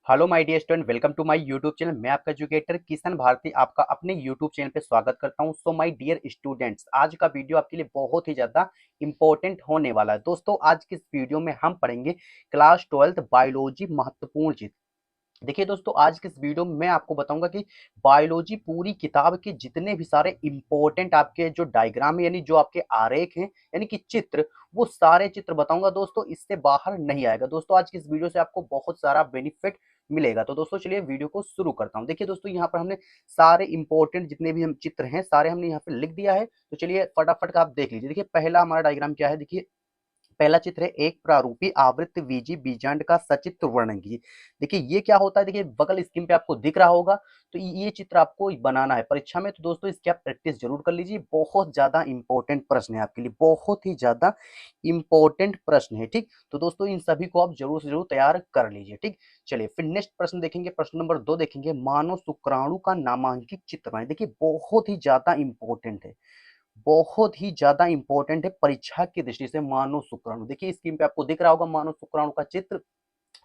Hello my dear student, welcome to my YouTube channel. मैं आपका educator Kishan Bharti आपका अपने यूट्यूब चैनल पे स्वागत करता हूं। सो माय डियर स्टूडेंट्स, आज का वीडियो आपके लिए बहुत ही ज्यादा इंपॉर्टेंट होने वाला है। दोस्तों, आज के इस वीडियो में हम पढ़ेंगे क्लास 12 बायोलॉजी महत्वपूर्ण चीज। देखिए दोस्तों, आज के इस वीडियो में मैं आपको बताऊंगा कि बायोलॉजी पूरी किताब के जितने भी सारे इंपॉर्टेंट आपके जो डायग्राम है, यानी जो आपके आरेख हैं, यानी कि चित्र, वो सारे चित्र बताऊंगा दोस्तों। इससे बाहर नहीं आएगा दोस्तों। आज की इस वीडियो से आपको बहुत सारा बेनिफिट मिलेगा। तो दोस्तों चलिए वीडियो को शुरू करता हूं। देखिए दोस्तों, यहाँ पर हमने सारे इंपॉर्टेंट जितने भी हम चित्र हैं सारे हमने यहाँ पे लिख दिया है। तो चलिए फटाफट का आप देख लीजिए। देखिए पहला हमारा डायग्राम क्या है। देखिए पहला चित्र है एक प्रारूपी आवृत्त बीजी बीजांड का सचित्र वर्णन कीजिए। देखिए ये क्या होता है, देखिए बगल स्क्रीन पे आपको दिख रहा होगा। तो ये चित्र आपको बनाना है परीक्षा में। तो दोस्तों इसकी आप प्रैक्टिस जरूर कर लीजिए। बहुत ज्यादा इंपॉर्टेंट प्रश्न है आपके लिए, बहुत ही ज्यादा इंपॉर्टेंट प्रश्न है। ठीक, तो दोस्तों इन सभी को आप जरूर से जरूर तैयार कर लीजिए। ठीक, चलिए फिर नेक्स्ट प्रश्न देखेंगे। प्रश्न नंबर 2 देखेंगे, मानव शुक्राणु का नामांकित चित्र बनाएं। देखिए बहुत ही ज्यादा इंपॉर्टेंट है, बहुत ही ज्यादा इंपॉर्टेंट है परीक्षा की दृष्टि से। मानव शुक्राणु, देखिए स्क्रीन पे आपको दिख रहा होगा मानव शुक्राणु का चित्र।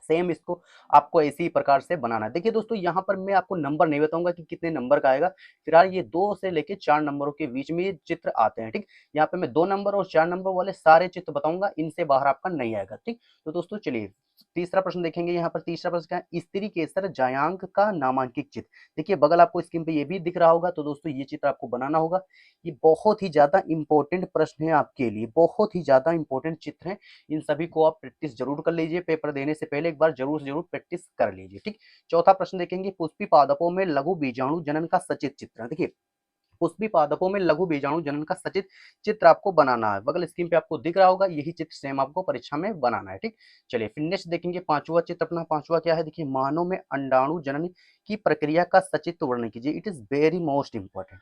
सेम इसको आपको इसी प्रकार से बनाना है। देखिए दोस्तों, यहाँ पर मैं आपको नंबर नहीं बताऊंगा कि कितने नंबर का आएगा। फिलहाल ये 2 से लेके 4 नंबरों के बीच में ये चित्र आते हैं। ठीक, यहाँ पे मैं 2 नंबर और 4 नंबर वाले सारे चित्र बताऊंगा, इनसे बाहर आपका नहीं आएगा। ठीक, तो दोस्तों चलिए तीसरा प्रश्न देखेंगे। यहाँ पर तीसरा प्रश्न क्या है, स्त्री केसर जायांक का नामांकित चित्र। देखिए बगल आपको स्क्रीन पे ये भी दिख रहा होगा। तो दोस्तों ये चित्र आपको बनाना होगा। ये बहुत ही ज्यादा इंपॉर्टेंट प्रश्न है आपके लिए, बहुत ही ज्यादा इंपॉर्टेंट चित्र है। इन सभी को आप प्रैक्टिस जरूर कर लीजिए। पेपर देने से पहले एक बार जरूर से जरूर प्रैक्टिस कर लीजिए। ठीक, चौथा प्रश्न देखेंगे, पुष्पी पादपों में लघु बीजाणु जनन का सचित्र चित्र। देखिए पुष्पी पादपों में लघु बीजाणु जनन का सचित्र चित्र आपको बनाना है। बगल स्क्रीन पे आपको दिख रहा होगा, यही चित्र सेम आपको परीक्षा में बनाना है। ठीक, चलिए फिर नेक्स्ट देखेंगे पांचवा चित्र। अपना पांचवा क्या है, देखिए मानव में अंडाणु जनन की प्रक्रिया का सचित्र वर्णन कीजिए। It is very most important,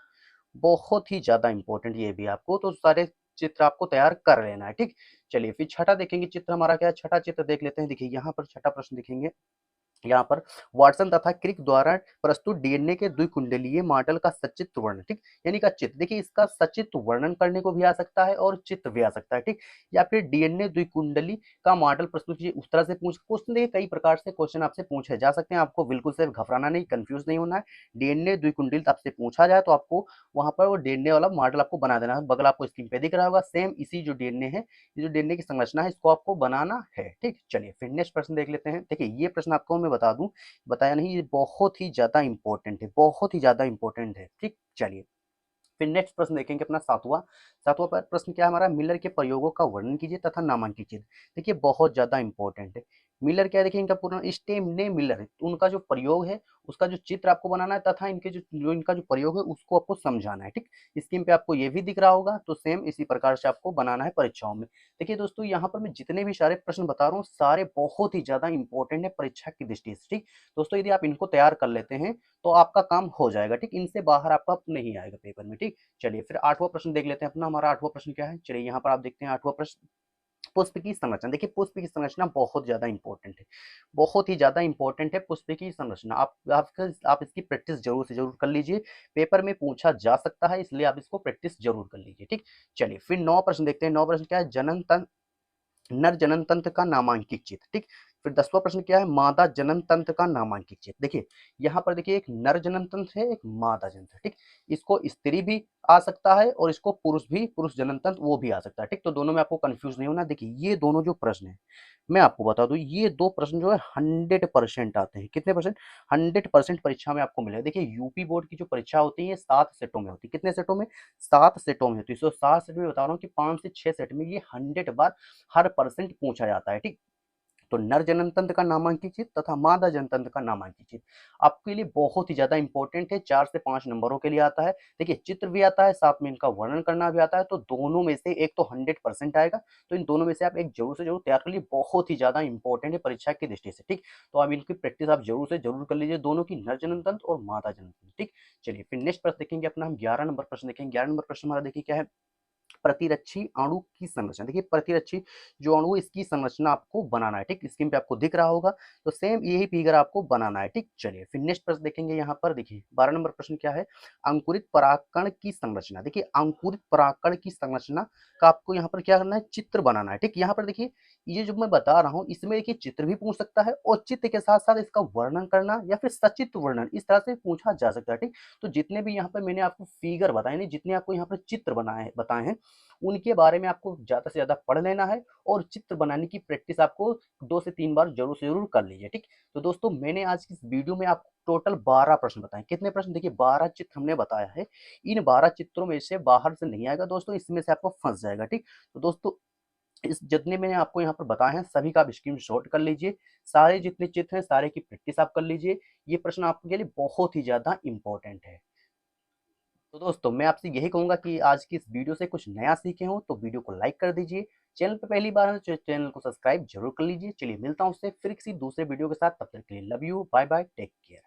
बहुत ही ज्यादा इंपॉर्टेंट ये भी आपको। तो सारे चित्र आपको तैयार कर लेना है। ठीक, चलिए फिर छठा देखेंगे चित्र हमारा क्या है। छठा चित्र देख लेते हैं। देखिए यहाँ पर छठा प्रश्न देखेंगे। यहाँ पर वाटसन तथा क्रिक द्वारा प्रस्तुत डीएनए के द्विकुंडलीय मॉडल का सचित्र वर्णन। ठीक, यानी का चित्र। देखिए इसका सचित्र वर्णन करने को भी आ सकता है और चित्र भी आ सकता है। ठीक, या फिर डीएनए द्विकुंडली का मॉडल प्रस्तुत कीजिए। उस तरह से पूछ क्वेश्चन, देखिए कई प्रकार से क्वेश्चन आपसे पूछे जा सकते हैं। आपको बिल्कुल से घबराना नहीं, कंफ्यूज नहीं होना है। डीएनए द्विकुंडलित आपसे पूछा जाए तो आपको वहां पर वो डीएनए वाला मॉडल आपको बना देना है। बगल आपको स्क्रीन पे दिख रहा होगा, सेम इसी जो डीएनए है, ये जो डीएनए की संरचना है, इसको आपको बनाना है। ठीक, चलिए फिर नेक्स्ट प्रश्न देख लेते हैं। देखिए ये प्रश्न आपको मैं बता दूं, बताया नहीं, ये बहुत ही ज्यादा इंपॉर्टेंट है, बहुत ही ज्यादा इंपॉर्टेंट है। ठीक, चलिए फिर नेक्स्ट प्रश्न देखेंगे अपना सातवां। सातवां प्रश्न क्या है हमारा, मिलर के प्रयोगों का वर्णन कीजिए तथा नामांकित कीजिए। देखिए बहुत ज्यादा इंपॉर्टेंट है। मिलर क्या है, देखिए इनका पूरा स्टेमने मिलर है, तो उनका जो प्रयोग है उसका जो चित्र आपको बनाना है तथा इनके जो इनका जो प्रयोग है उसको आपको समझाना है। ठीक, स्क्रीन पे आपको ये भी दिख रहा होगा। तो सेम इसी प्रकार से आपको बनाना है परीक्षाओं में। देखिए दोस्तों, यहाँ पर मैं जितने भी सारे प्रश्न बता रहा हूँ सारे बहुत ही ज्यादा इंपॉर्टेंट है परीक्षा की दृष्टि से। ठीक दोस्तों, यदि आप इनको तैयार कर लेते हैं तो आपका काम हो जाएगा। ठीक, इनसे बाहर आपका नहीं आएगा पेपर में। ठीक, चलिए फिर आठवां प्रश्न देख लेते हैं अपना। हमारा आठवां प्रश्न क्या है, चलिए यहाँ पर आप देखते हैं आठवां प्रश्न, पुष्प की संरचना। देखिए पुष्प की संरचना बहुत ज्यादा इंपॉर्टेंट है, बहुत ही ज्यादा इंपॉर्टेंट है पुष्प की संरचना। आप इसकी प्रैक्टिस जरूर से जरूर कर लीजिए। पेपर में पूछा जा सकता है, इसलिए आप इसको प्रैक्टिस जरूर कर लीजिए। ठीक, चलिए फिर नौ प्रश्न देखते हैं। नौ प्रश्न क्या है, जनन तंत्र, नर जनन तंत्र का नामांकित चित्र। ठीक, फिर 10वां प्रश्न क्या है, मादा जनन तंत्र का नामांकित चित्र। देखिए यहाँ पर देखिए एक नर जनन तंत्र है, एक मादा जनन तंत्र। ठीक, इसको स्त्री भी आ सकता है और इसको पुरुष भी, पुरुष जनन तंत्र वो भी आ सकता है। ठीक, तो दोनों में आपको कंफ्यूज नहीं होना। देखिए ये दोनों जो प्रश्न है, मैं आपको बता दूं, ये दो प्रश्न जो है 100% आते हैं। कितने परसेंट, 100% परीक्षा में आपको मिलेगा। देखिए यूपी बोर्ड की जो परीक्षा होती है 7 सेटों में होती है। कितने सेटों में, 7 सेटों में होती है। 7 सेट में बता रहा हूँ कि 5 से 6 सेट में ये 100 बार हर परसेंट पूछा जाता है। ठीक, तो नर जनन तंत्र का नामांकित चित्र तथा मादा जनन तंत्र का नामांकित चित्र आपके लिए बहुत ही ज्यादा इंपॉर्टेंट है। 4 से 5 नंबरों के लिए आता है। देखिए चित्र भी आता है, साथ में इनका वर्णन करना भी आता है। तो दोनों में से एक तो 100% आएगा। तो इन दोनों में से आप एक जरूर से जरूर तैयार कर लीजिए, बहुत ही ज्यादा इंपॉर्टेंट है परीक्षा की दृष्टि से। ठीक, तो आप इनकी प्रैक्टिस आप जरूर से जरूर कर लीजिए, दोनों की, नर जनन तंत्र और मादा जनन तंत्र। ठीक, चलिए फिर नेक्स्ट प्रश्न देखेंगे अपना हम। 11 नंबर प्रश्न देखेंगे। 11 नंबर प्रश्न हमारा देखिए क्या है, प्रतिरक्षी अणु की संरचना। देखिए प्रतिरक्षी जो अणु, इसकी संरचना आपको बनाना है। ठीक, स्क्रीन पे आपको दिख रहा होगा। तो सेम यही फिगर आपको बनाना है। ठीक, चलिए फिर नेक्स्ट प्रश्न देखेंगे। यहाँ पर देखिए 12 नंबर प्रश्न क्या है, अंकुरित परागकण की संरचना। देखिए अंकुरित परागकण की संरचना का आपको यहाँ पर क्या करना है, चित्र बनाना है। ठीक, यहाँ पर देखिए ये जो मैं बता रहा हूँ इसमें देखिए चित्र भी पूछ सकता है और चित्र के साथ-साथ इसका वर्णन करना या फिर सचित्र वर्णन इस तरह से पूछा जा सकता है, ठीक? तो जितने भी यहाँ पे मैंने आपको फिगर बताए नहीं, जितने आपको यहाँ पर चित्र बताए हैं, उनके बारे में आपको ज़्यादा से ज़्यादा पढ़ लेना है और चित्र बनाने की प्रैक्टिस आपको 2 से 3 बार ज़रूर से ज़रूर कर लीजिए, ठीक? तो दोस्तों मैंने आज की इस वीडियो में आपको टोटल 12 प्रश्न बताए। कितने प्रश्न? देखिए 12 चित्र हमने बताया है। इन 12 चित्रों में से बाहर से नहीं आएगा दोस्तों, इसमें से आपको फँस जाएगा, ठीक? तो दोस्तों इस जितने मैंने आपको यहाँ पर बताए हैं सभी का आप स्क्रीनशॉट कर लीजिए। सारे जितने चित्र हैं सारे की प्रैक्टिस आप कर लीजिए। ये प्रश्न आपके लिए बहुत ही ज़्यादा इम्पोर्टेंट है। तो दोस्तों मैं आपसे यही कहूँगा कि आज की इस वीडियो से कुछ नया सीखे हों तो वीडियो को लाइक कर दीजिए। चैनल पे पहली बार है तो चैनल को सब्सक्राइब ज़रूर कर लीजिए। चलिए मिलता हूँ उससे फिर किसी दूसरे वीडियो के साथ, तब तक के लिए love you, bye bye, take care.